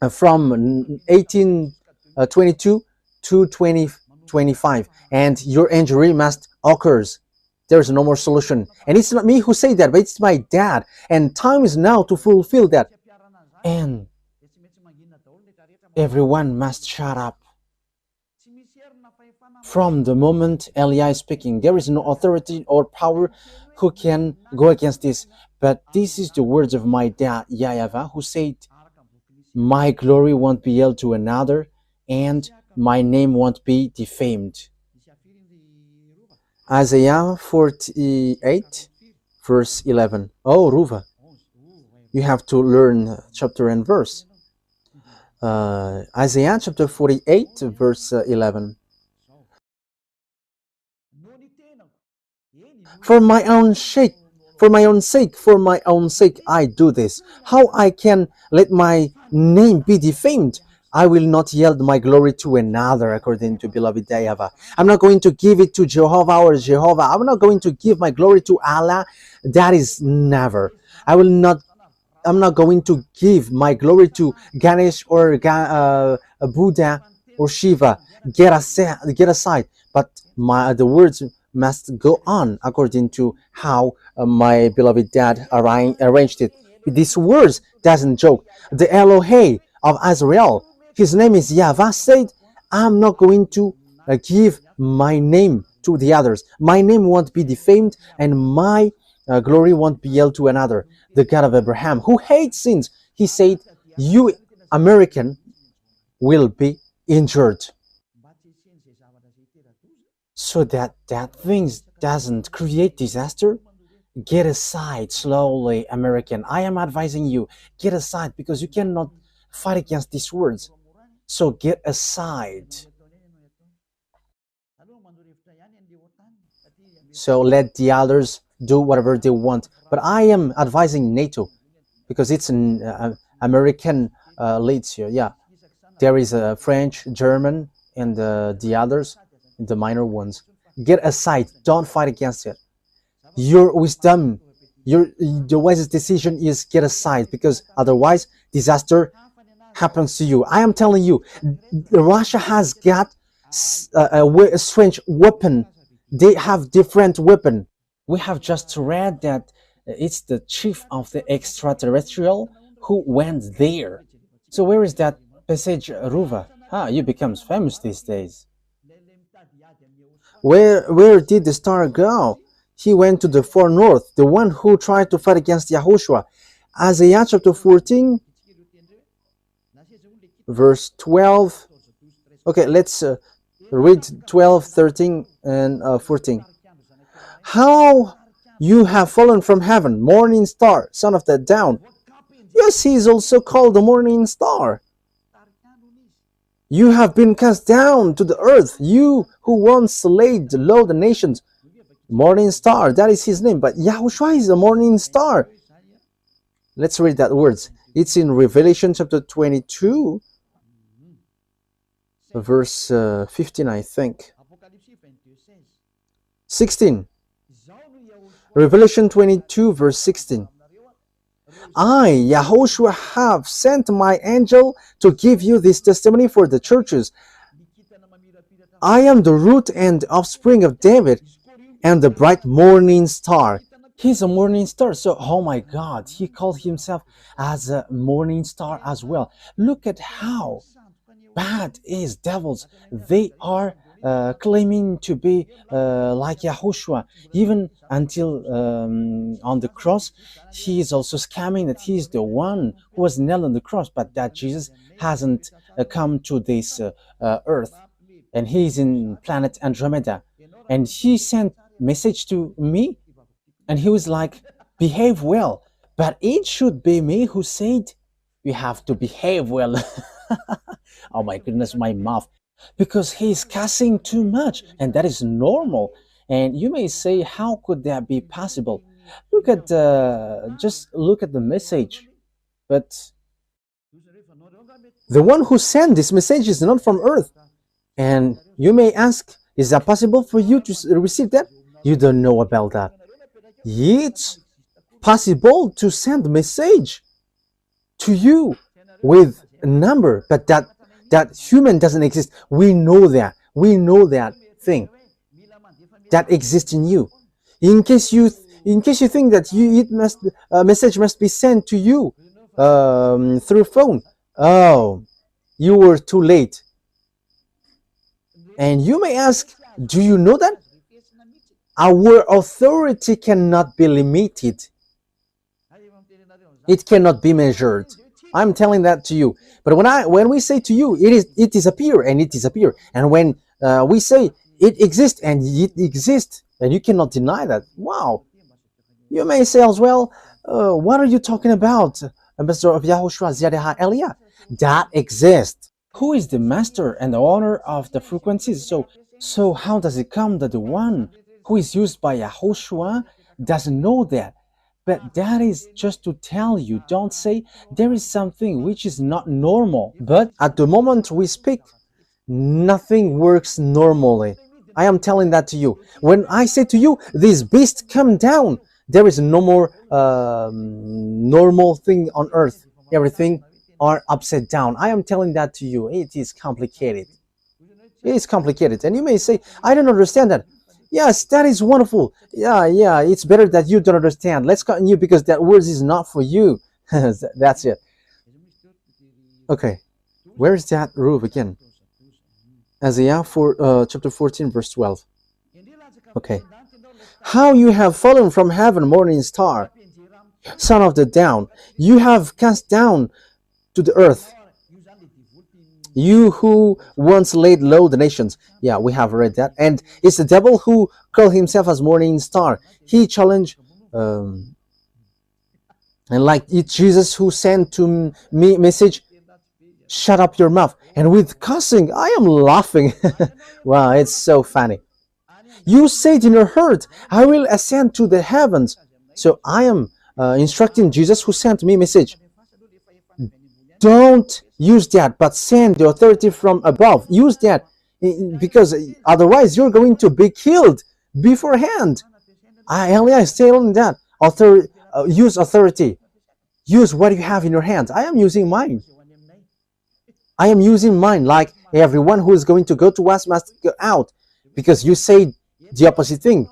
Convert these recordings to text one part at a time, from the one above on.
from 1822 to 2025, and your injury must occurs. There is no more solution. And it's not me who say that, but it's my dad. And time is now to fulfill that. And everyone must shut up. From the moment Elia is speaking, there is no authority or power who can go against this. But this is the words of my dad, YAHVAH, who said, my glory won't be held to another, and my name won't be defamed. Isaiah 48, verse 11. Oh, Ruva, you have to learn chapter and verse. Isaiah chapter 48, verse 11. For my own sake, I do this. How I can let my name be defamed? I will not yield my glory to another, according to beloved YAHVAH. I'm not going to give it to Jehovah or Jehovah. I'm not going to give my glory to Allah. That is never. I'm not going to give my glory to Ganesh or Buddha or Shiva. Get aside. But the words must go on according to how my beloved dad arranged it. These words doesn't joke. The Elohei of Israel, his name is YAHVAH, said, I'm not going to give my name to the others. My name won't be defamed, and my glory won't be held to another. The God of Abraham, who hates sins, he said, you American will be injured. So that things doesn't create disaster. Get aside slowly, American. I am advising you, get aside, because you cannot fight against these words. So get aside. So let the others do whatever they want. But I am advising NATO, because it's an American leads here. Yeah, there is a French, German, and the others, the minor ones. Get aside. Don't fight against it. Your wisdom, the wisest decision is get aside, because otherwise disaster happens to you. I am telling you, Russia has got a strange weapon. They have different weapon. We have just read that it's the chief of the extraterrestrial who went there. So where is that passage, Ruva? You become famous these days. Where did the star go? He went to the far north, the one who tried to fight against YAHOSHUAH. Isaiah chapter 14, verse 12. Okay, let's read 12, 13, and 14. How you have fallen from heaven, morning star, son of the dawn. Yes, he is also called the morning star. You have been cast down to the earth, you who once laid low the nations. Morning star, that is his name. But YAHOSHUAH is a morning star. Let's read that words. It's in Revelation chapter 22, verse 15, I think. 16. Revelation 22, verse 16. I, YAHOSHUAH, have sent my angel to give you this testimony for the churches. I am the root and offspring of David, and the bright morning star. He's a morning star. So, oh my God, he called himself as a morning star as well. Look at how bad is devils. They are claiming to be like YAHOSHUAH. Even until on the cross, he is also scamming that he is the one who was nailed on the cross, but that Jesus hasn't come to this earth, and he is in planet Andromeda. And he sent message to me, and he was like, behave well. But it should be me who said, you have to behave well. Oh my goodness, my mouth. Because he's cussing too much, and that is normal. And you may say, how could that be possible? Look at just look at the message. But the one who sent this message is not from earth. And you may ask, is that possible for you to receive that? You don't know about that. It's possible to send a message to you with a number, but that human doesn't exist. We know that. We know that thing that exists in you. In case you think that a message must be sent to you through phone, oh, you were too late. And you may ask, do you know that our authority cannot be limited? It cannot be measured. I'm telling that to you. But when we say to you, it disappear and it disappear. And when we say it exists and it exists, and you cannot deny that. Wow. You may say as well, what are you talking about, Ambassador of YAHOSHUAH, ZIADEHA Elia? That exists. Who is the master and the owner of the frequencies? So how does it come that the one who is used by YAHOSHUAH doesn't know that? But that is just to tell you, don't say there is something which is not normal. But at the moment we speak, nothing works normally. I am telling that to you. When I say to you, this beast come down, there is no more normal thing on earth. Everything are upside down. I am telling that to you. It is complicated. It is complicated. And you may say, I don't understand that. Yes, that is wonderful. Yeah, it's better that you don't understand. Let's continue because that word is not for you. That's it. Okay, where is that roof again? Isaiah chapter 14, verse 12. Okay. How you have fallen from heaven, morning star, son of the down. You have cast down to the earth. You who once laid low the nations. Yeah, we have read that. And it's the devil who called himself as morning star. He challenged, and like it's Jesus who sent to me message, shut up your mouth. And with cussing, I am laughing. Wow, it's so funny. You said in your heart, I will ascend to the heavens. So I am instructing Jesus who sent me message. Don't use that, but send the authority from above. Use that, because otherwise you're going to be killed beforehand. Elia is telling that. Use authority. Use what you have in your hands. I am using mine. I am using mine, like everyone who is going to go to us must go out, because you say the opposite thing.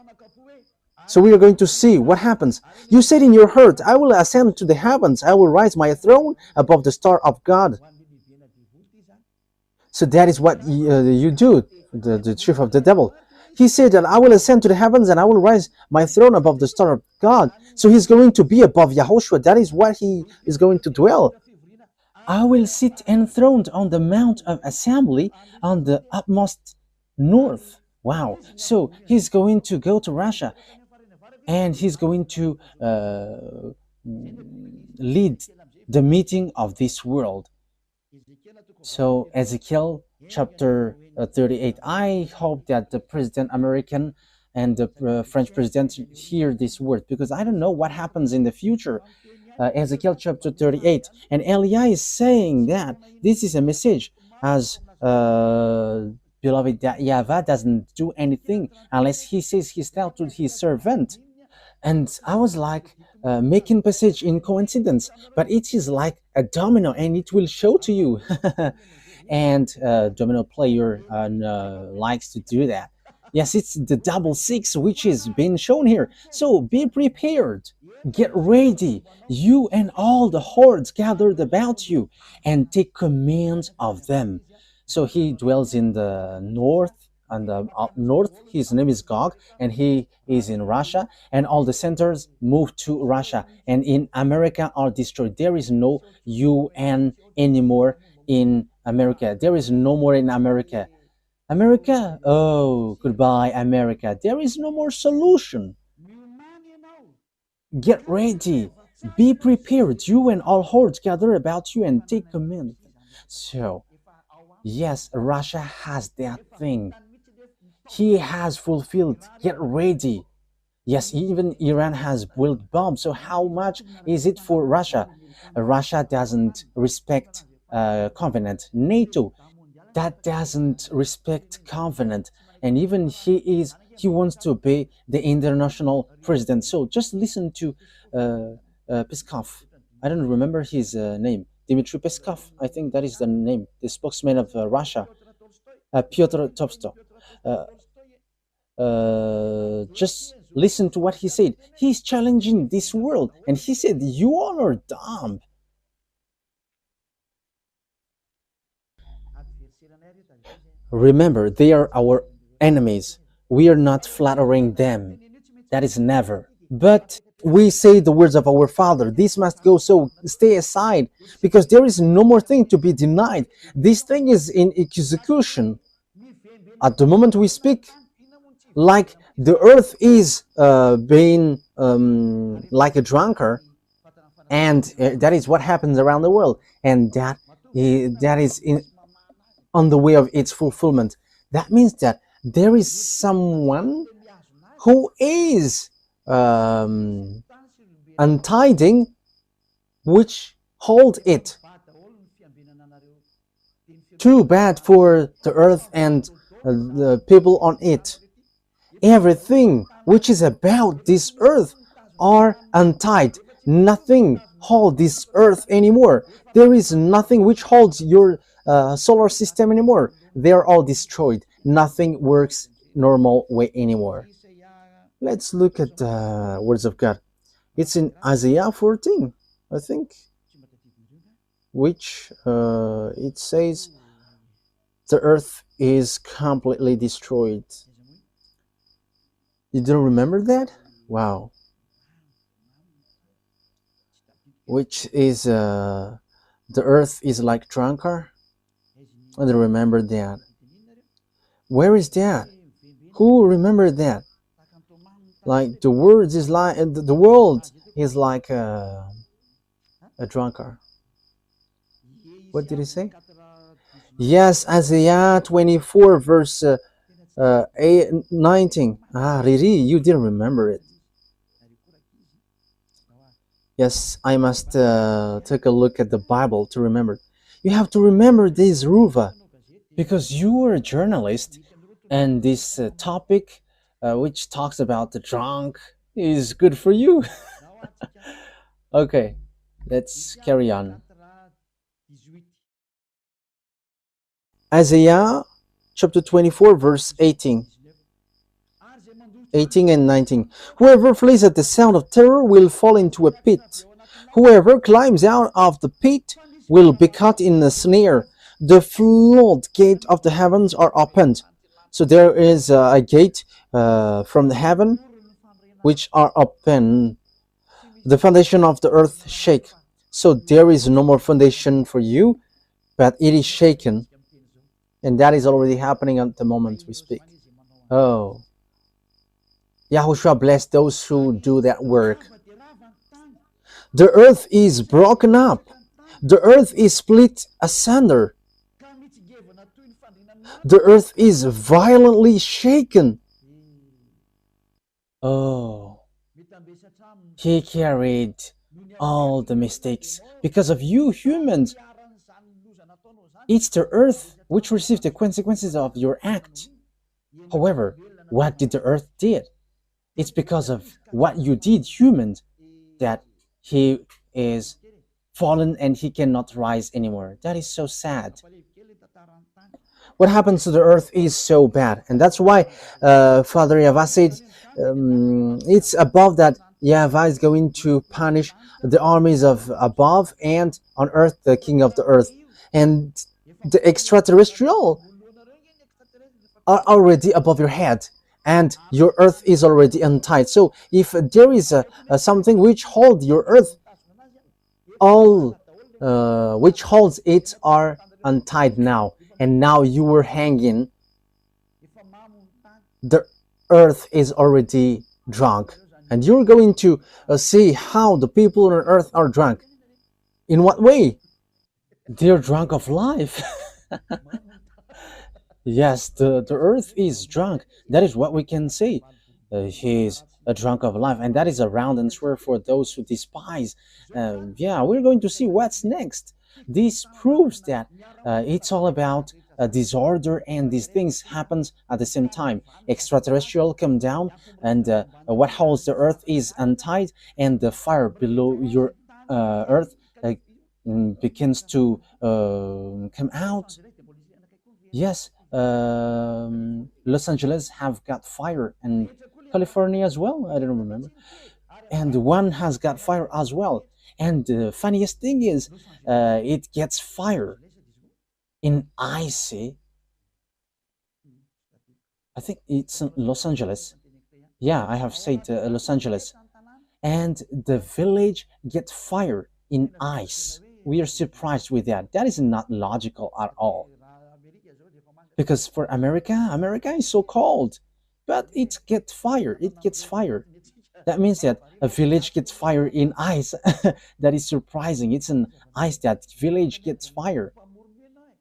So we are going to see what happens. You said in your heart, I will ascend to the heavens. I will rise my throne above the star of God. So that is what you do, the chief of the devil. He said that I will ascend to the heavens and I will rise my throne above the star of God. So he's going to be above YAHOSHUAH. That is what he is going to dwell. I will sit enthroned on the mount of assembly on the utmost north. Wow. So he's going to go to Russia and he's going to lead the meeting of this world. So Ezekiel chapter 38. I hope that the President American and the French President hear this word, because I don't know what happens in the future. Ezekiel chapter 38. And Elia is saying that this is a message as beloved, that YAHVAH doesn't do anything unless he says his tell to his servant. And I was like making passage in coincidence, but it is like a domino and it will show to you. And domino player likes to do that. Yes, it's the double six which is being shown here. So be prepared. Get ready, you and all the hordes gathered about you, and take command of them. So he dwells in the north, and the up north. His name is Gog, and he is in Russia, and all the centers move to Russia, and in America are destroyed. There is no UN anymore in America. There is no more in America. America, oh, goodbye, America. There is no more solution. Get ready, be prepared, you and all hordes gather about you and take command. So, yes, Russia has that thing. He has fulfilled. Get ready. Yes, even Iran has built bombs. So how much is it for Russia? Russia doesn't respect covenant. NATO, that doesn't respect covenant. And even he wants to obey the international president. So just listen to Peskov. I don't remember his name. Dmitry Peskov, I think that is the name, the spokesman of Russia, Pyotr Tolstoy. Uh, just listen to what he said. He's challenging this world, and he said, "You all are dumb." Remember, they are our enemies. We are not flattering them. That is never. But we say the words of our Father. This must go, so stay aside, because there is no more thing to be denied. This thing is in execution. At the moment we speak, like the earth is being like a drunkard, and that is what happens around the world, and that is on the way of its fulfillment. That means that there is someone who is untiding, which hold it. Too bad for the earth and the people on it. Everything which is about this earth are untied. Nothing holds this earth anymore. There is nothing which holds your solar system anymore. They are all destroyed. Nothing works normal way anymore. Let's look at the words of God. It's in Isaiah 14, I think, which it says the earth is completely destroyed. You don't remember that? Wow. Which is the earth is like drunkard? I don't remember that. Where is that? Who remember that? Like the words is like the world is like a drunkard. What did he say? Yes, Isaiah 24 verse 19. Ah, Riri, you didn't remember it. Yes, I must take a look at the Bible to remember. You have to remember this, Ruva, because you are a journalist, and this topic, which talks about the drunk, is good for you. Okay, let's carry on. Isaiah chapter 24, verse 18 and 19. Whoever flees at the sound of terror will fall into a pit. Whoever climbs out of the pit will be caught in a snare. The floodgate of the heavens are opened. So there is a gate from the heaven which are open. The foundation of the earth shake. So there is no more foundation for you, but it is shaken. And that is already happening at the moment we speak. Oh. YAHOSHUAH bless those who do that work. The earth is broken up. The earth is split asunder. The earth is violently shaken. Oh. He carried all the mistakes because of you humans. It's the earth which received the consequences of your act. However, what did the earth did? It's because of what you did, humans, that he is fallen and he cannot rise anymore. That is so sad. What happens to the earth is so bad, and that's why Father YAHVAH said it's above that YAHVAH is going to punish the armies of above, and on earth the king of the earth. And the extraterrestrial are already above your head, and your earth is already untied. So if there is something which holds your earth, all which holds it are untied now, and now you were hanging. The earth is already drunk, and you're going to see how the people on earth are drunk. In what way? They're drunk of life. Yes, the earth is drunk. That is what we can say. He's a drunk of life, and that is a round and swear for those who despise. Yeah, we're going to see what's next. This proves that it's all about disorder, and these things happens at the same time. Extraterrestrial come down, and what holds the earth is untied, and the fire below your earth begins to come out. Yes, Los Angeles have got fire, and California as well. I don't remember, and one has got fire as well. And the funniest thing is, it gets fire in icy. I think it's Los Angeles. Yeah, I have said Los Angeles, and the village gets fire in ice. We are surprised with that. That is not logical at all. Because for America, America is so cold, but it gets fire. It gets fire. That means that a village gets fire in ice. That is surprising. It's an ice that village gets fire.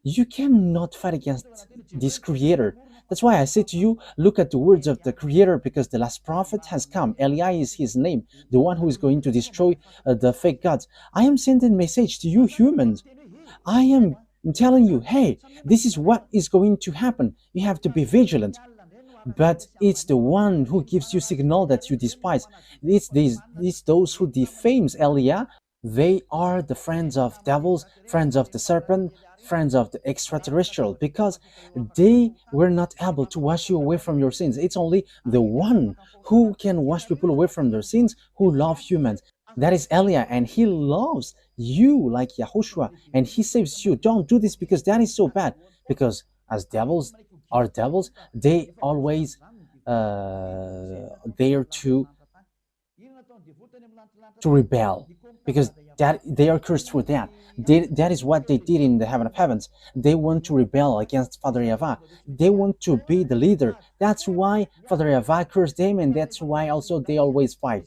You cannot fight against this creator. That's why I say to you, look at the words of the creator, because the last prophet has come. Eli is his name, the one who is going to destroy the fake gods. I am sending a message to you humans. I am telling you, hey, this is what is going to happen. You have to be vigilant. But it's the one who gives you signal that you despise. It's those who defames Elia. They are the friends of devils, friends of the serpent, friends of the extraterrestrial, because they were not able to wash you away from your sins. It's only the one who can wash people away from their sins who love humans. That is Elia, and he loves you like Yahushua, and he saves you. Don't do this because that is so bad. Because as devils are devils, they always dare to rebel, because that they are cursed for that. That is what they did in the heaven of heavens. They want to rebel against Father YAHVAH. They want to be the leader. That's why Father YAHVAH cursed them, and that's why also they always fight.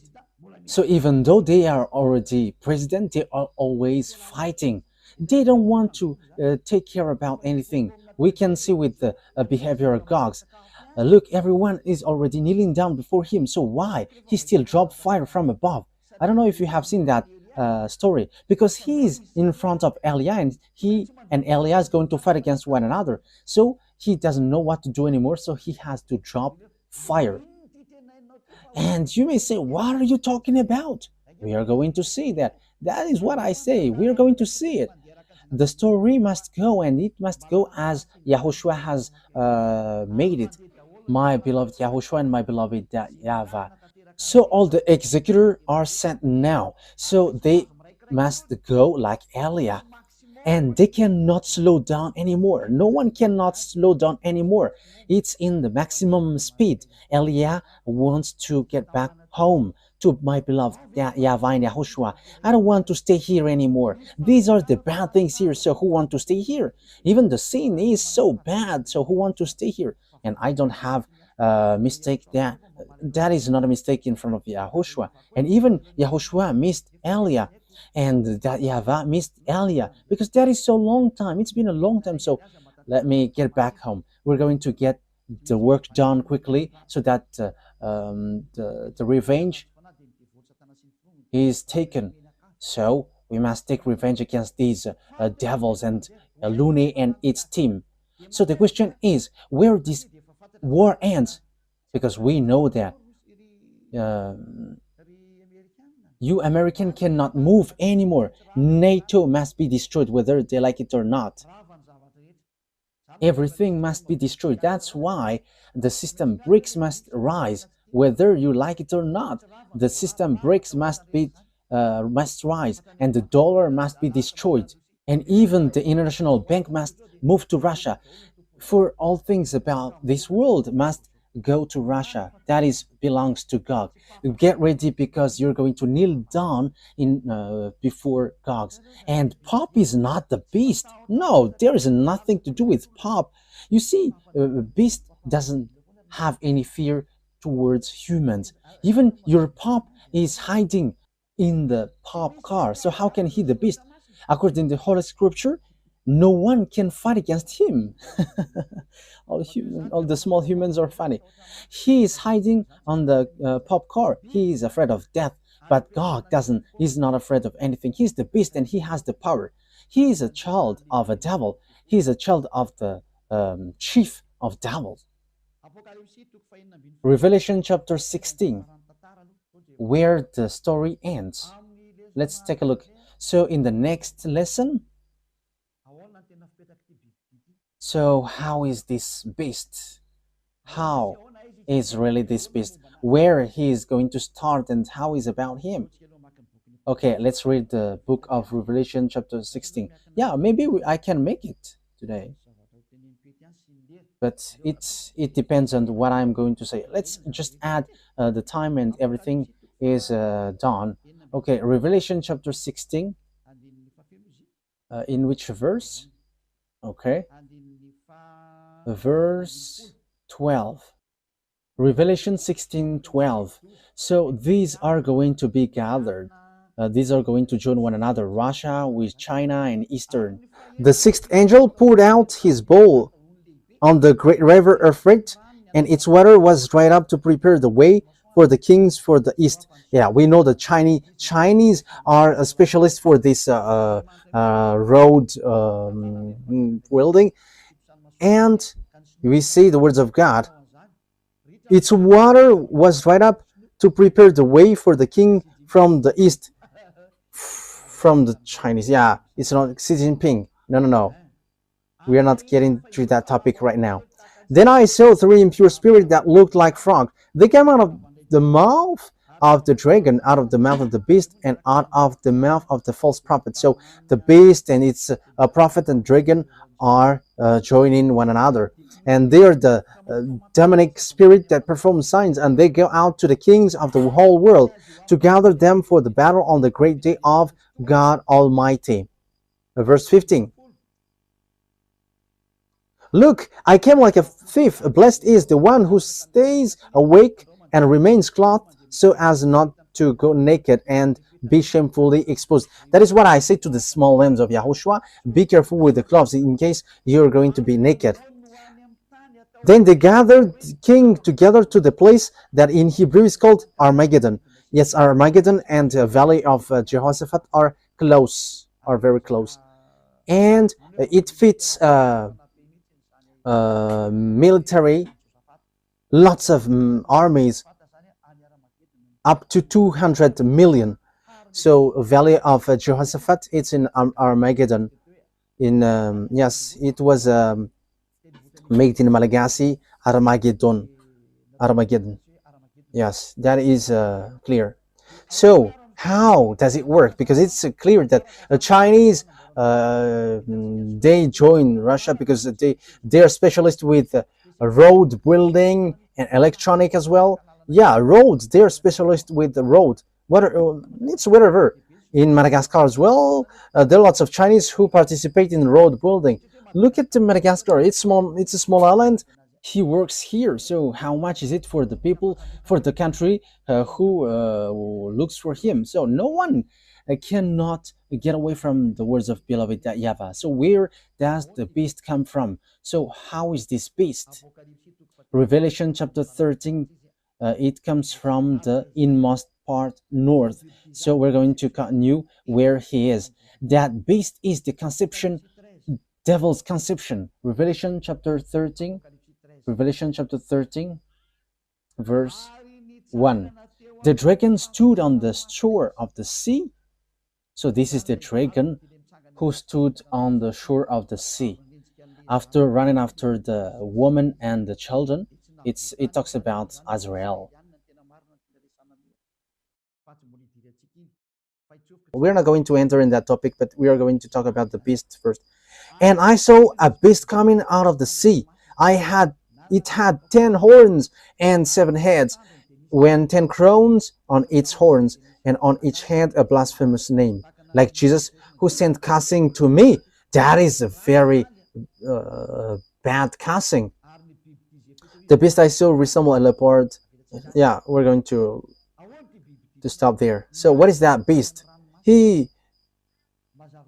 So even though they are already president, they are always fighting. They don't want to take care about anything. We can see with the behavior of Gogs. Look, everyone is already kneeling down before him. So why he still dropped fire from above? I don't know if you have seen that story, because he's in front of Elia, and he and Elia is going to fight against one another. So he doesn't know what to do anymore. So he has to drop fire. And you may say, what are you talking about? We are going to see that. That is what I say. We are going to see it. The story must go, and it must go as YAHOSHUAH has made it. My beloved YAHOSHUAH and my beloved YAHVAH. So all the executors are sent now. So they must go like Elia. And they cannot slow down anymore. No one cannot slow down anymore. It's in the maximum speed. Elia wants to get back home to my beloved YAHVAH and YAHOSHUAH. I don't want to stay here anymore. These are the bad things here, so who want to stay here? Even the sin is so bad, so who want to stay here? And I don't have a mistake. That is not a mistake in front of YAHOSHUAH. And even YAHOSHUAH missed Elia, and that YAHVAH missed Elia, because that is so long time. It's been a long time. So let me get back home. We're going to get the work done quickly, so that the revenge is taken. So we must take revenge against these devils and Lune and its team. So the question is, where this war ends, because we know that you American cannot move anymore. NATO must be destroyed, whether they like it or not. Everything must be destroyed. That's why the system BRICS must rise, whether you like it or not. The system BRICS must rise, and the dollar must be destroyed, and even the international bank must move to Russia. For all things about this world must go to Russia. That is belongs to God. Get ready, because you're going to kneel down in before gods. And Pop is not the beast. No, there is nothing to do with Pop. You see, beast doesn't have any fear towards humans. Even your Pop is hiding in the Pop car. So how can he the beast? According to the Holy Scripture, no one can fight against him. All the small humans are funny. He is hiding on the Pop car. He is afraid of death, but God doesn't. He's not afraid of anything. He's the beast, and he has the power. He is a child of a devil. He is a child of the chief of devils. Revelation chapter 16, where the story ends. Let's take a look. So in the next lesson, so how is this beast? How is really this beast? Where he is going to start and how is about him? Okay, let's read the book of Revelation chapter 16. Yeah, maybe I can make it today. But it depends on what I'm going to say. Let's just add the time and everything is done. Okay, Revelation chapter 16. In which verse? Okay, verse 12. Revelation 16:12. So these are going to be gathered. These are going to join one another, Russia with China and Eastern. The sixth angel poured out his bowl on the great river Euphrates, and its water was dried up to prepare the way for the kings for the east. Yeah, we know the Chinese are a specialist for this road building, and we see the words of God. Its water was dried up to prepare the way for the king from the east. From the Chinese, yeah, it's not Xi Jinping. No. We are not getting to that topic right now. Then I saw three impure spirits that looked like frogs. They came out of the mouth of the dragon, out of the mouth of the beast, and out of the mouth of the false prophet. So the beast and its prophet and dragon are joining one another. And they are the demonic spirit that perform signs, and they go out to the kings of the whole world to gather them for the battle on the great day of God Almighty. Verse 15. Look, I came like a thief. Blessed is the one who stays awake and remains clothed so as not to go naked and be shamefully exposed. That is what I say to the small lambs of YAHOSHUAH. Be careful with the clothes in case you're going to be naked. Then they gathered king together to the place that in Hebrew is called Armageddon. Yes, Armageddon and the valley of Jehoshaphat are close, are very close. And it fits military, lots of armies, up to 200 million. So valley of Jehoshaphat, it's in Armageddon. In yes, it was made in Malagasy, Armageddon. Yes, that is clear. So how does it work? Because it's clear that the Chinese they join Russia because they are specialists with road building and electronic as well. Yeah, roads. They are specialists with the road. It's whatever. In Madagascar as well, there are lots of Chinese who participate in road building. Look at Madagascar. It's small. It's a small island. He works here. So how much is it for the people, for the country who looks for him? So no one cannot get away from the words of beloved YAHVAH. So where does the beast come from? So how is this beast? Revelation chapter 13, it comes from the inmost part north. So we're going to continue where he is. That beast is the conception, devil's conception. Revelation chapter 13, verse 1. The dragon stood on the shore of the sea. So this is the dragon who stood on the shore of the sea. After running after the woman and the children, it talks about Israel. We're not going to enter in that topic, but we are going to talk about the beast first. And I saw a beast coming out of the sea. It had 10 horns and 7 heads, when 10 crowns on its horns, and on each head a blasphemous name, like Jesus, who sent cussing to me. That is a very bad cussing. The beast I saw resembled a leopard. Yeah, we're going to stop there. So what is that beast? He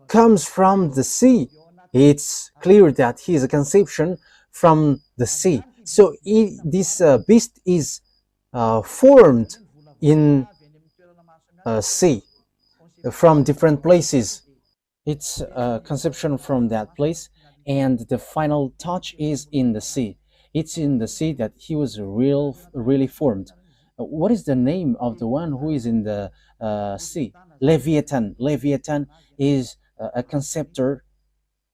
comes from the sea. It's clear that he is a conception from the sea. So this beast is formed in sea from different places. It's a conception from that place, and the final touch is in the sea. It's in the sea that he was really formed. what is the name of the one who is in the sea? Leviathan. Leviathan is a conceptor,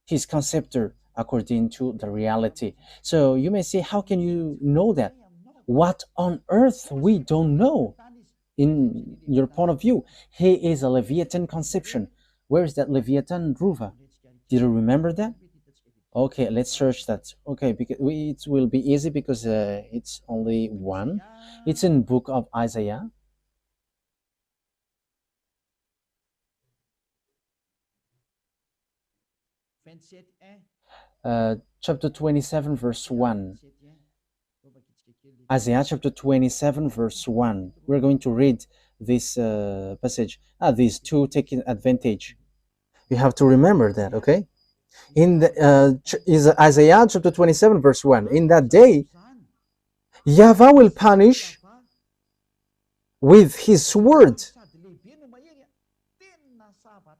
his conceptor according to the reality. So you may say, how can you know that? What on earth we don't know? In your point of view, he is a Leviathan conception. Where is that Leviathan, Ruva? Did you remember that? Okay, let's search that. Okay, because it will be easy because it's only one. It's in book of Isaiah. Chapter 27, verse 1. Isaiah chapter 27, verse 1. We're going to read this passage. These two taking advantage. You have to remember that, okay? In the is Isaiah chapter 27, verse 1. In that day, YAHVAH will punish with his sword,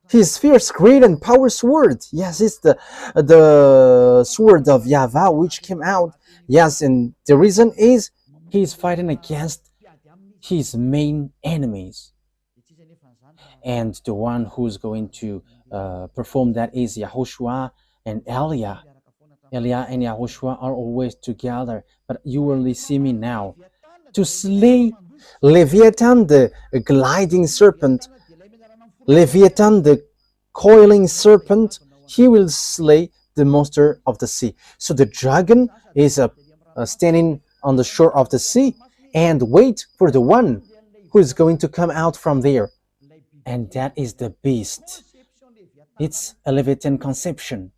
his fierce, great, and power sword. Yes, it's the sword of YAHVAH which came out. Yes, and the reason is he's fighting against his main enemies. And the one who's going to perform that is YAHOSHUAH and Eliah. Eliah and YAHOSHUAH are always together, but you only see me now. To slay Leviathan, the gliding serpent, Leviathan, the coiling serpent, he will slay the monster of the sea. So the dragon is standing on the shore of the sea and wait for the one who is going to come out from there. And that is the beast. It's a Leviathan conception.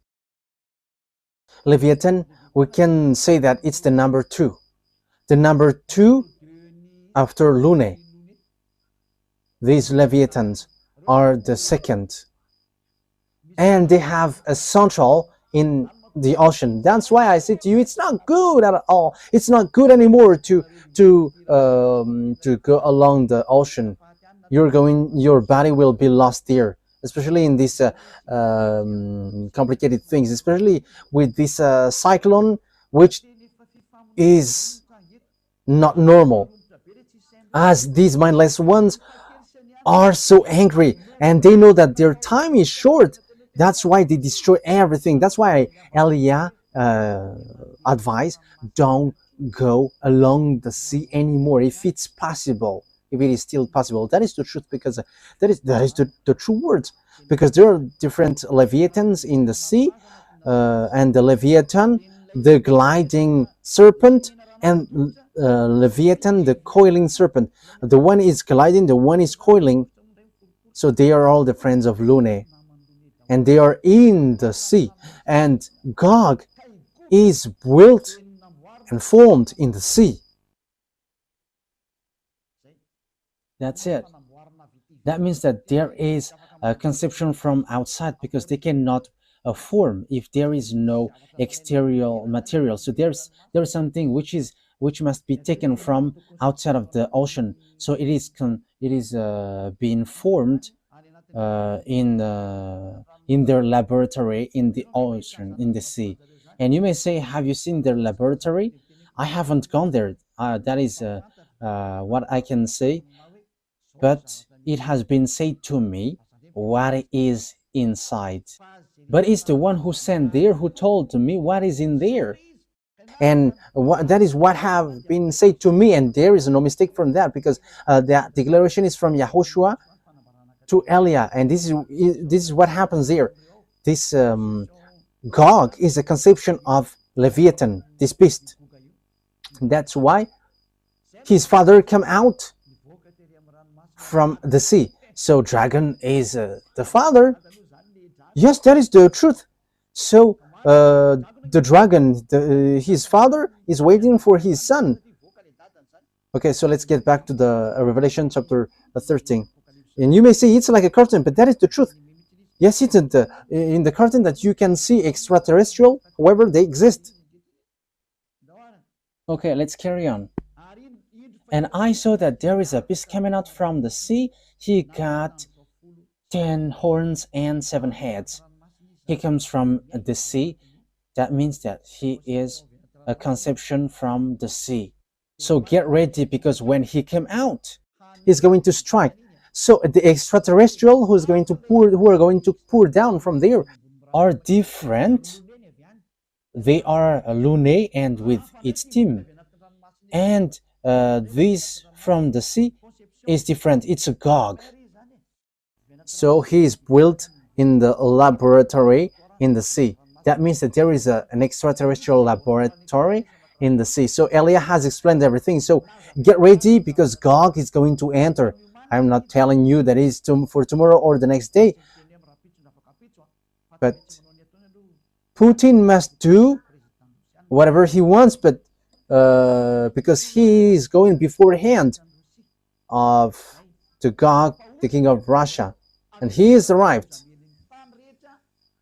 Leviathan, we can say that it's the number 2. The number 2 after Lune. These Leviathans are the second. And they have a central in the ocean. That's why I say to you, it's not good at all. It's not good anymore to go along the ocean. Your body will be lost there, especially in these complicated things, especially with this cyclone, which is not normal, as these mindless ones are so angry and they know that their time is short. That's why they destroy everything. That's why Eliah advised, don't go along the sea anymore if it's possible, if it is still possible. That is the truth, because that is the true words, because there are different Leviathans in the sea, and the Leviathan, the gliding serpent, and Leviathan, the coiling serpent. The one is gliding, the one is coiling. So they are all the friends of Lune, and they are in the sea. And Gog is built and formed in the sea. That's it. That means that there is a conception from outside, because they cannot form if there is no exterior material. So there's something which must be taken from outside of the ocean. So it is being formed in their laboratory in the ocean, in the sea. And you may say, have you seen their laboratory? I haven't gone there. That is what I can say. But it has been said to me what is inside. But it's the one who sent there who told me what is in there. And that is what have been said to me, and there is no mistake from that, because the declaration is from YAHOSHUAH to Eliah, and this is what happens there. This Gog is a conception of Leviathan, this beast. That's why his father came out from the sea. So dragon is the father. Yes, that is the truth. So the dragon, his father, is waiting for his son. Okay, so let's get back to the Revelation chapter 13. And you may say it's like a curtain, but that is the truth. Yes, it's in the curtain that you can see extraterrestrial, however they exist. Okay, let's carry on. And I saw that there is a beast coming out from the sea. He got 10 horns and 7 heads. He comes from the sea. That means that he is a conception from the sea. So get ready, because when he came out, he's going to strike. So the extraterrestrial who are going to pour down from there are different. They are Lune and with its team, and this from the sea is different. It's a Gog. So he is built in the laboratory in the sea. That means that there is an extraterrestrial laboratory in the sea. So Elia has explained everything. So get ready, because Gog is going to enter. I'm not telling you that it's for tomorrow or the next day, but Putin must do whatever he wants, but because he is going beforehand of the Gog, the king of Russia, and he is arrived.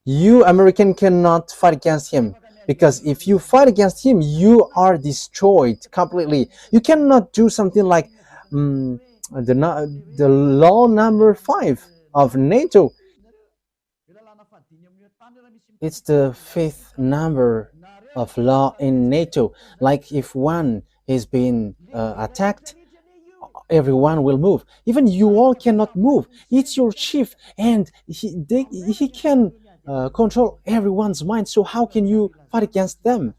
You American cannot fight against him, because if you fight against him, you are destroyed completely. You cannot do something like the law number 5 of NATO. It's the 5th number of law in NATO. Like if one is being attacked, everyone will move. Even you all cannot move. It's your chief, and he can control everyone's mind. So how can you fight against them?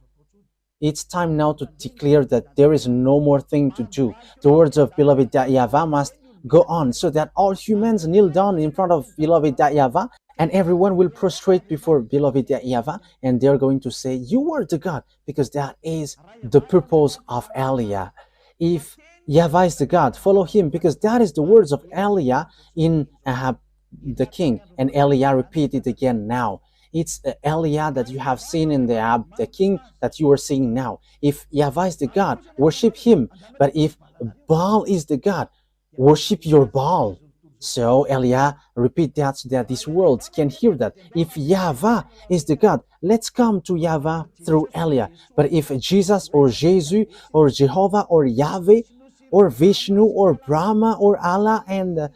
It's time now to declare that there is no more thing to do. The words of beloved YAHVAH must go on, so that all humans kneel down in front of beloved YAHVAH, and everyone will prostrate before beloved YAHVAH, and they're going to say, "You are the God," because that is the purpose of Elia. If YAHVAH is the God, follow him, because that is the words of Elia in Ahab the king, and Elia repeated again now. It's Elia that you have seen in the Ahab the king that you are seeing now. If YAHVAH is the God, worship him. But if Baal is the God, worship your Baal. So Elia repeat that, so that this world can hear that. If YAHVAH is the God, let's come to YAHVAH through Elia. But if Jesus or Jesus or Jehovah or Yahweh or Vishnu or Brahma or Allah and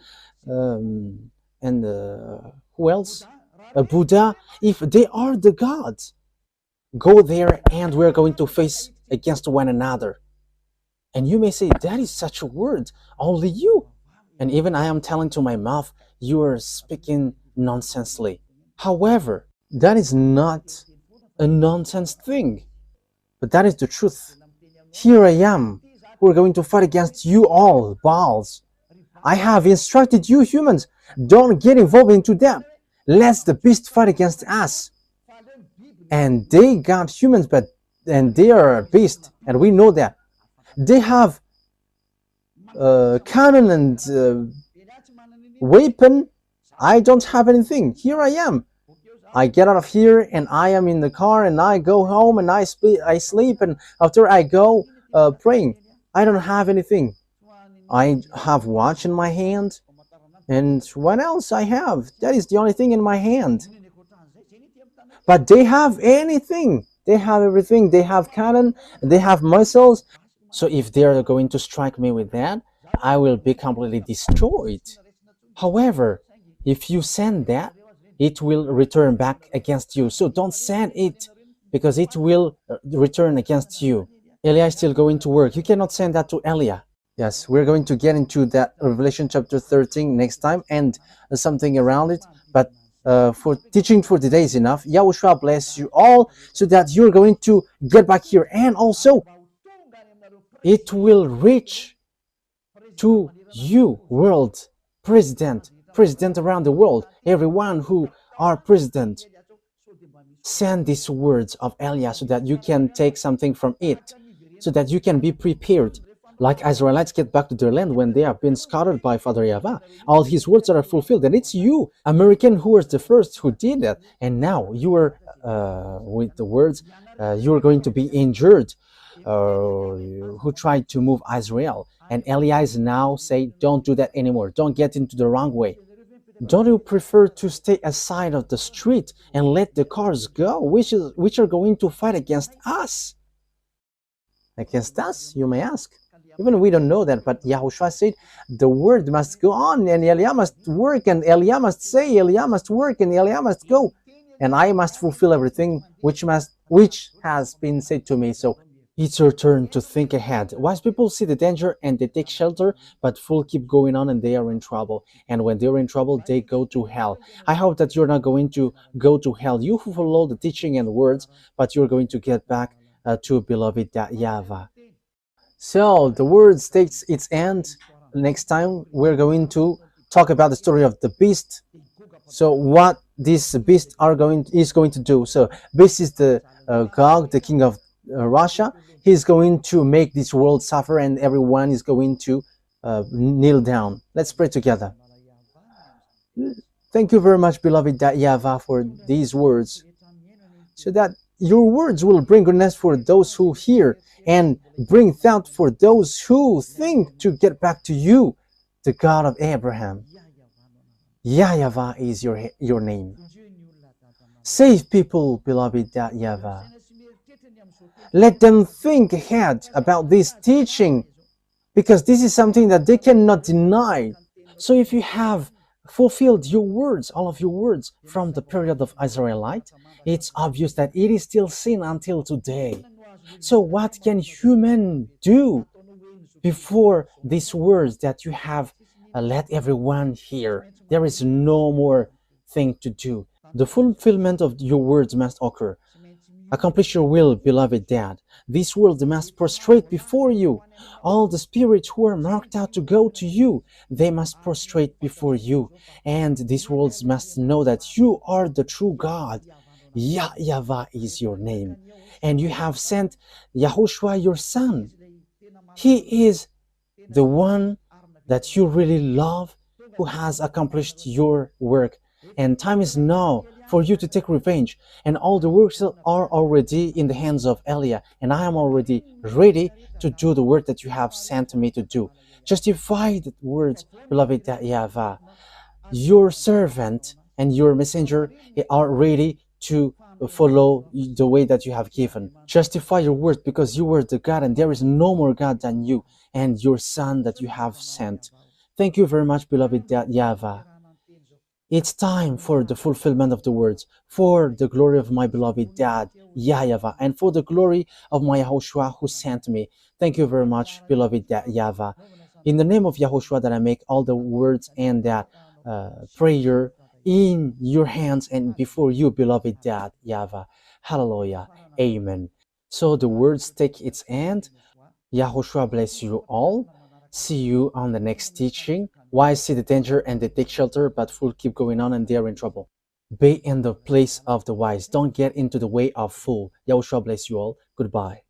who else? Buddha, if they are the gods, go there and we're going to face against one another. And you may say, that is such a word, only you. And even I am telling to my mouth, you are speaking nonsensely. However, that is not a nonsense thing, but that is the truth. Here I am. We're going to fight against you all, Baals. I have instructed you humans, don't get involved into that. Let the beast fight against us. And they got humans, and they are a beast, and we know that. They have cannon and weapon. I don't have anything. Here I am. I get out of here, and I am in the car, and I go home, and I sleep, and after I go praying. I don't have anything. I have watch in my hand. And what else I have? That is the only thing in my hand. But they have anything. They have everything. They have cannon. They have missiles. So if they are going to strike me with that, I will be completely destroyed. However, if you send that, it will return back against you. So don't send it, because it will return against you. Elia is still going to work. You cannot send that to Elia. Yes, we're going to get into that Revelation chapter 13 next time and something around it. But for teaching for today is enough. YAHOSHUAH bless you all, so that you're going to get back here. And also, it will reach to you, world president around the world, everyone who are president. Send these words of Elia, so that you can take something from it, so that you can be prepared. Like Israelites get back to their land when they have been scattered by Father YAHVAH. All his words are fulfilled. And it's you, American, who was the first who did that. And now you are, with the words, you are going to be injured, who tried to move Israel. And Elia is now saying, don't do that anymore. Don't get into the wrong way. Don't you prefer to stay aside of the street and let the cars go, which are going to fight against us? Against us, you may ask. Even we don't know that, but YAHOSHUAH said the word must go on, and Elia must work, and Elia must say, Elia must work, and Elia must go, and I must fulfill everything which has been said to me. So It's your turn to think ahead. Wise people see the danger and they take shelter, but fools keep going on and they are in trouble. And when they're in trouble, they go to hell. I hope that you're not going to go to hell. You who follow the teaching and words, but you're going to get back to beloved YAHVAH. So the words takes its end. Next time we're going to talk about the story of the beast. So what this beast is going to do. So beast is the Gog, the king of Russia. He's going to make this world suffer and everyone is going to kneel down. Let's pray together. Thank you very much, beloved YAHVAH, for these words, so that your words will bring goodness for those who hear and bring thought for those who think to get back to you, the God of Abraham. YAHVAH is your name. Save people, beloved YAHVAH. Let them think ahead about this teaching, because this is something that they cannot deny. So if you have fulfilled your words, all of your words from the period of Israelite, it's obvious that it is still sin until today. So what can human do before these words that you have let everyone hear? There is no more thing to do. The fulfillment of your words must occur. Accomplish your will, beloved Dad. This world must prostrate before you. All the spirits who are marked out to go to you, they must prostrate before you. And this world must know that you are the true God. YAHVAH is your name. And you have sent YAHOSHUAH, your son. He is the one that you really love, who has accomplished your work. And time is now for you to take revenge. And all the works are already in the hands of Eliah. And I am already ready to do the work that you have sent me to do. Justify the words, beloved YAHVAH. Your servant and your messenger are ready to follow the way that you have given. Justify your words, because you were the God and there is no more God than you and your son that you have sent. Thank you very much, beloved YAHVAH. It's time for the fulfillment of the words, for the glory of my beloved Dad, YAHVAH, and for the glory of my YAHOSHUAH who sent me. Thank you very much, beloved YAHVAH. In the name of YAHOSHUAH that I make all the words and that prayer in your hands and before you, beloved Dad, YAHVAH. Hallelujah. Amen. So the words take its end. YAHOSHUAH bless you all. See you on the next teaching. Wise see the danger and they take shelter, but fools keep going on and they are in trouble. Be in the place of the wise. Don't get into the way of fool. YAHOSHUAH bless you all. Goodbye.